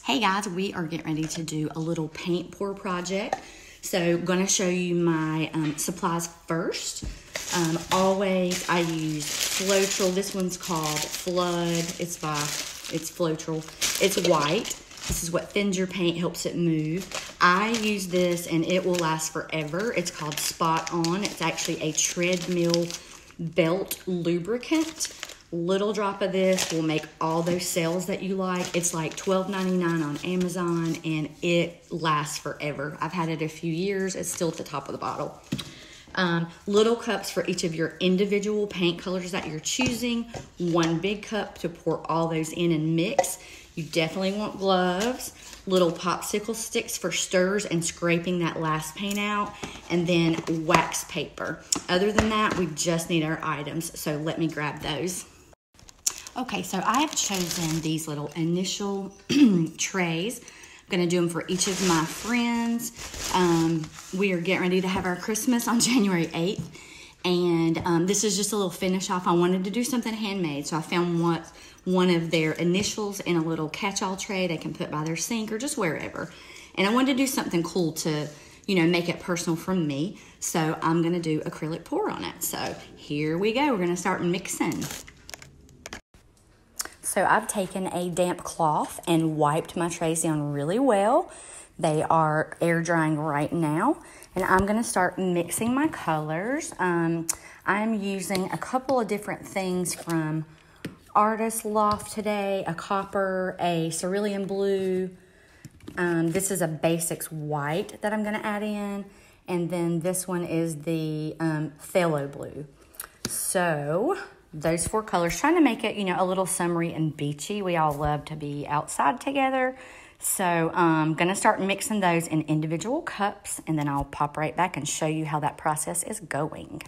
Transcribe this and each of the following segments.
Hey guys, we are getting ready to do a little paint pour project. So I'm going to show you my supplies first. Always I use Floetrol. This one's called Flood. It's Floetrol. It's white. This is what thins your paint, helps it move. I use this and it will last forever. It's called Spot On. It's actually a treadmill belt lubricant. Little drop of this will make all those sales that you like. It's like $12.99 on Amazon and it lasts forever. I've had it a few years. It's still at the top of the bottle. Little cups for each of your individual paint colors that you're choosing. One big cup to pour all those in and mix. You definitely want gloves. Little popsicle sticks for stirs and scraping that last paint out, and then wax paper. Other than that, we just need our items, so let me grab those. Okay, so I have chosen these little initial trays. I'm gonna do them for each of my friends. We are getting ready to have our Christmas on January 8th, and this is just a little finish off. I wanted to do something handmade, so I found one of their initials in a little catch-all tray they can put by their sink or just wherever. And I wanted to do something cool to, you know, make it personal from me. So I'm gonna do acrylic pour on it. So here we go, we're gonna start mixing. So I've taken a damp cloth and wiped my trays down really well. They are air drying right now. And I'm gonna start mixing my colors. I'm using a couple of different things from Artist Loft today, a copper, a cerulean blue. This is a basics white that I'm gonna add in. And then this one is the phthalo blue. So those four colors, trying to make it, you know, a little summery and beachy. We all love to be outside together. So I'm gonna start mixing those in individual cups, and then I'll pop right back and show you how that process is going.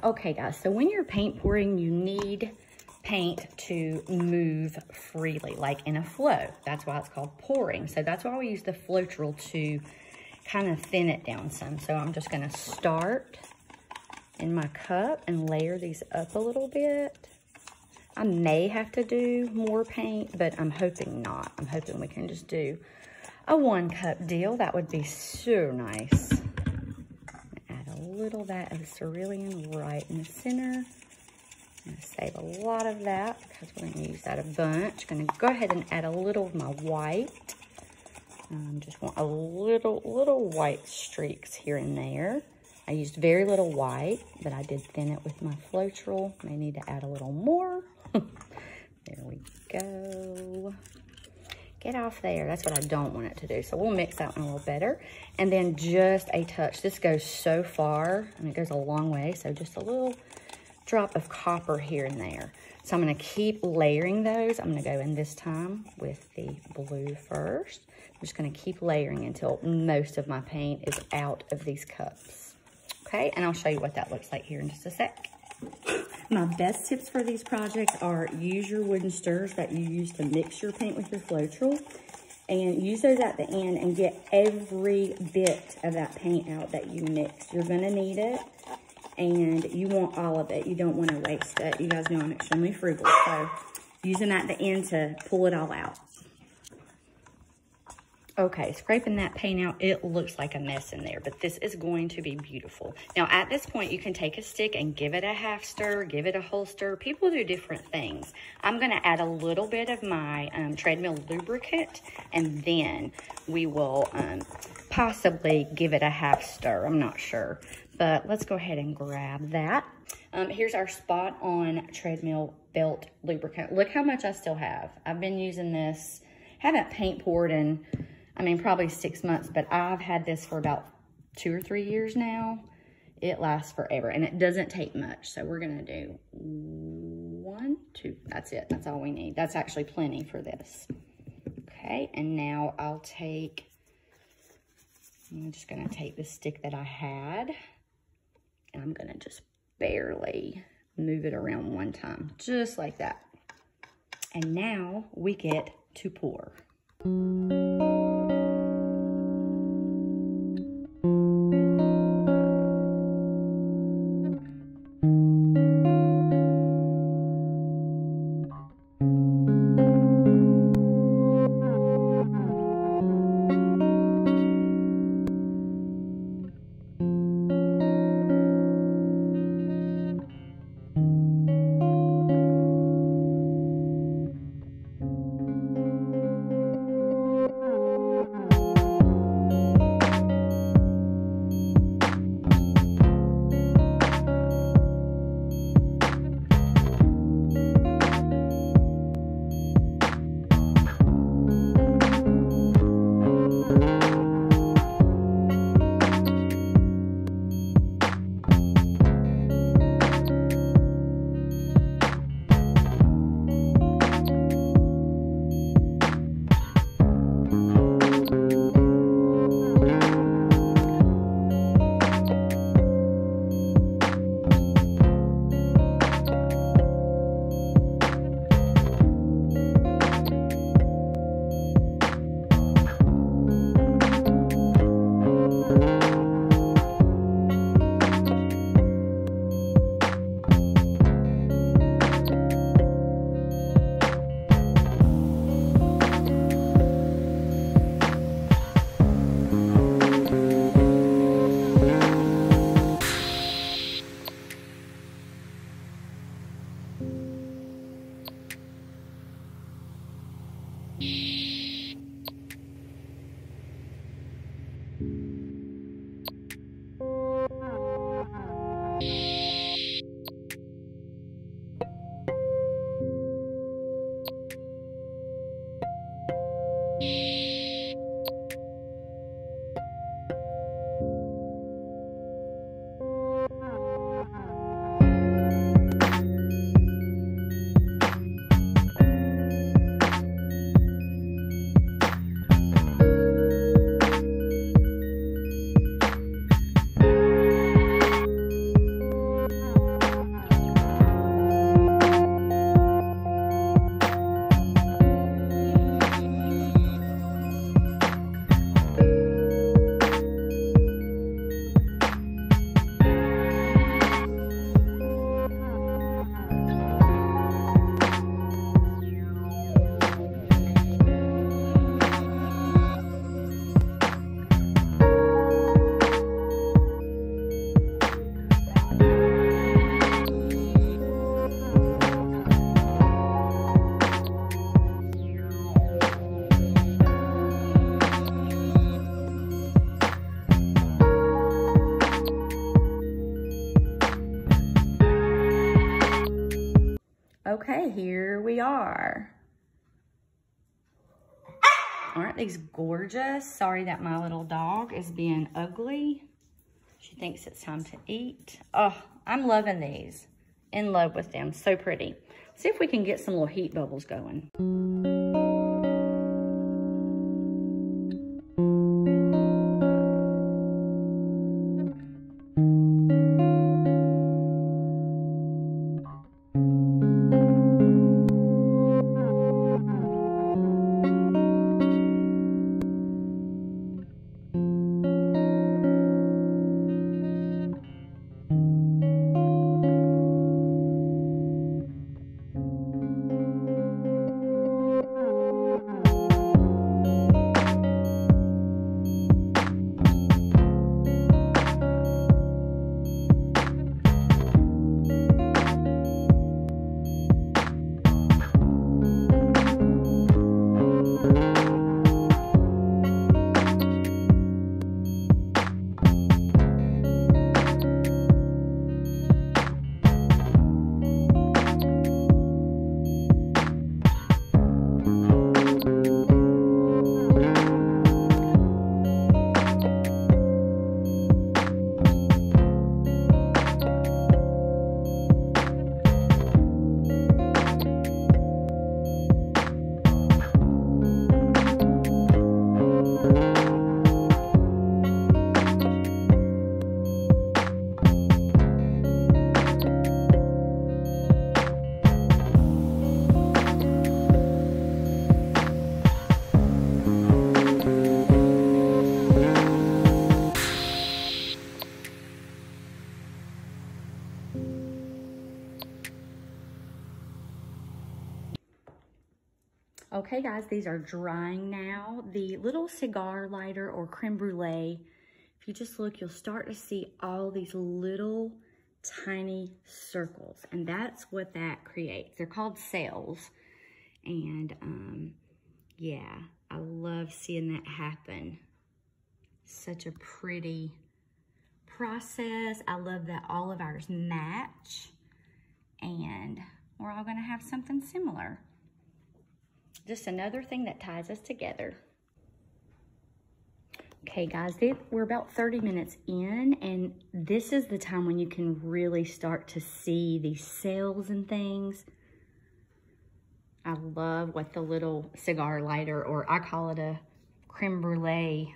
Okay guys, so when you're paint pouring, you need paint to move freely, like in a flow. That's why it's called pouring. So that's why we use the Floetrol to kind of thin it down some. So I'm just gonna start in my cup and layer these up a little bit. I may have to do more paint, but I'm hoping not. I'm hoping we can just do a 1 cup deal. That would be so nice. Little of that of cerulean right in the center. I'm gonna save a lot of that because we're gonna use that a bunch. Gonna go ahead and add a little of my white. Just want a little white streaks here and there. I used very little white, but I did thin it with my Floetrol. May need to add a little more. There we go. Get off there. That's what I don't want it to do. So we'll mix that one a little better. And then just a touch. This goes so far, and it goes a long way. So just a little drop of copper here and there. So I'm going to keep layering those. I'm going to go in this time with the blue first. I'm just going to keep layering until most of my paint is out of these cups. Okay, and I'll show you what that looks like here in just a sec. My best tips for these projects are use your wooden stirrers that you use to mix your paint with your Floetrol, and use those at the end and get every bit of that paint out that you mixed. You're gonna need it, and you want all of it. You don't wanna waste it. You guys know I'm extremely frugal, so use them at the end to pull it all out. Okay, scraping that paint out, it looks like a mess in there, but this is going to be beautiful. Now, at this point, you can take a stick and give it a half stir, give it a whole stir. People do different things. I'm gonna add a little bit of my treadmill lubricant, and then we will possibly give it a half stir. I'm not sure, but let's go ahead and grab that. Here's our spot on treadmill belt lubricant. Look how much I still have. I've been using this, haven't paint poured in, I mean, probably 6 months, but I've had this for about 2 or 3 years now. It lasts forever, and it doesn't take much. So we're gonna do 1, 2, that's it. That's all we need. That's actually plenty for this. Okay, and now I'm just gonna take the stick that I had, and I'm gonna just barely move it around one time, just like that. And now we get to pour. Okay, here we are. Aren't these gorgeous? Sorry that my little dog is being ugly. She thinks it's time to eat. Oh, I'm loving these. In love with them, so pretty. See if we can get some little heat bubbles going. Okay guys, these are drying now. The little cigar lighter or creme brulee, if you just look, you'll start to see all these little tiny circles, and that's what that creates. They're called cells, and yeah, I love seeing that happen. Such a pretty process. I love that all of ours match, and we're all gonna have something similar. Just another thing that ties us together. Okay guys, we're about 30 minutes in, and this is the time when you can really start to see these cells and things. I love what the little cigar lighter, or I call it a creme brulee.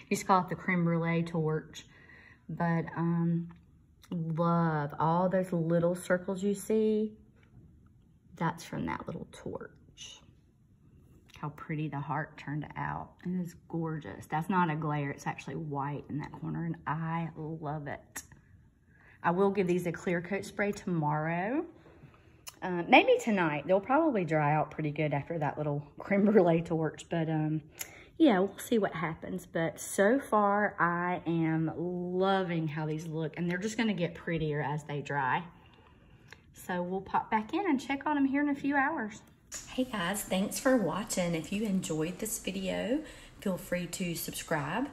Used to call it the creme brulee torch. But love all those little circles you see. That's from that little torch. How pretty the heart turned out. It is gorgeous. That's not a glare, it's actually white in that corner, and I love it. I will give these a clear coat spray tomorrow. Maybe tonight. They'll probably dry out pretty good after that little creme brulee torch, but yeah, we'll see what happens. But so far, I am loving how these look, and they're just gonna get prettier as they dry. So we'll pop back in and check on them here in a few hours. Hey guys, thanks for watching. If you enjoyed this video, feel free to subscribe.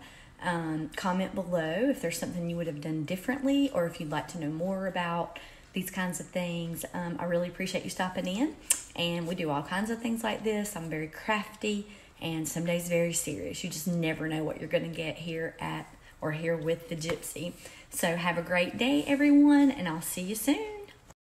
Comment below if there's something you would have done differently, or if you'd like to know more about these kinds of things. I really appreciate you stopping in, and we do all kinds of things like this. I'm very crafty, and some days very serious. You just never know what you're gonna get here at, or here with the Gypsy. So have a great day, everyone, and I'll see you soon.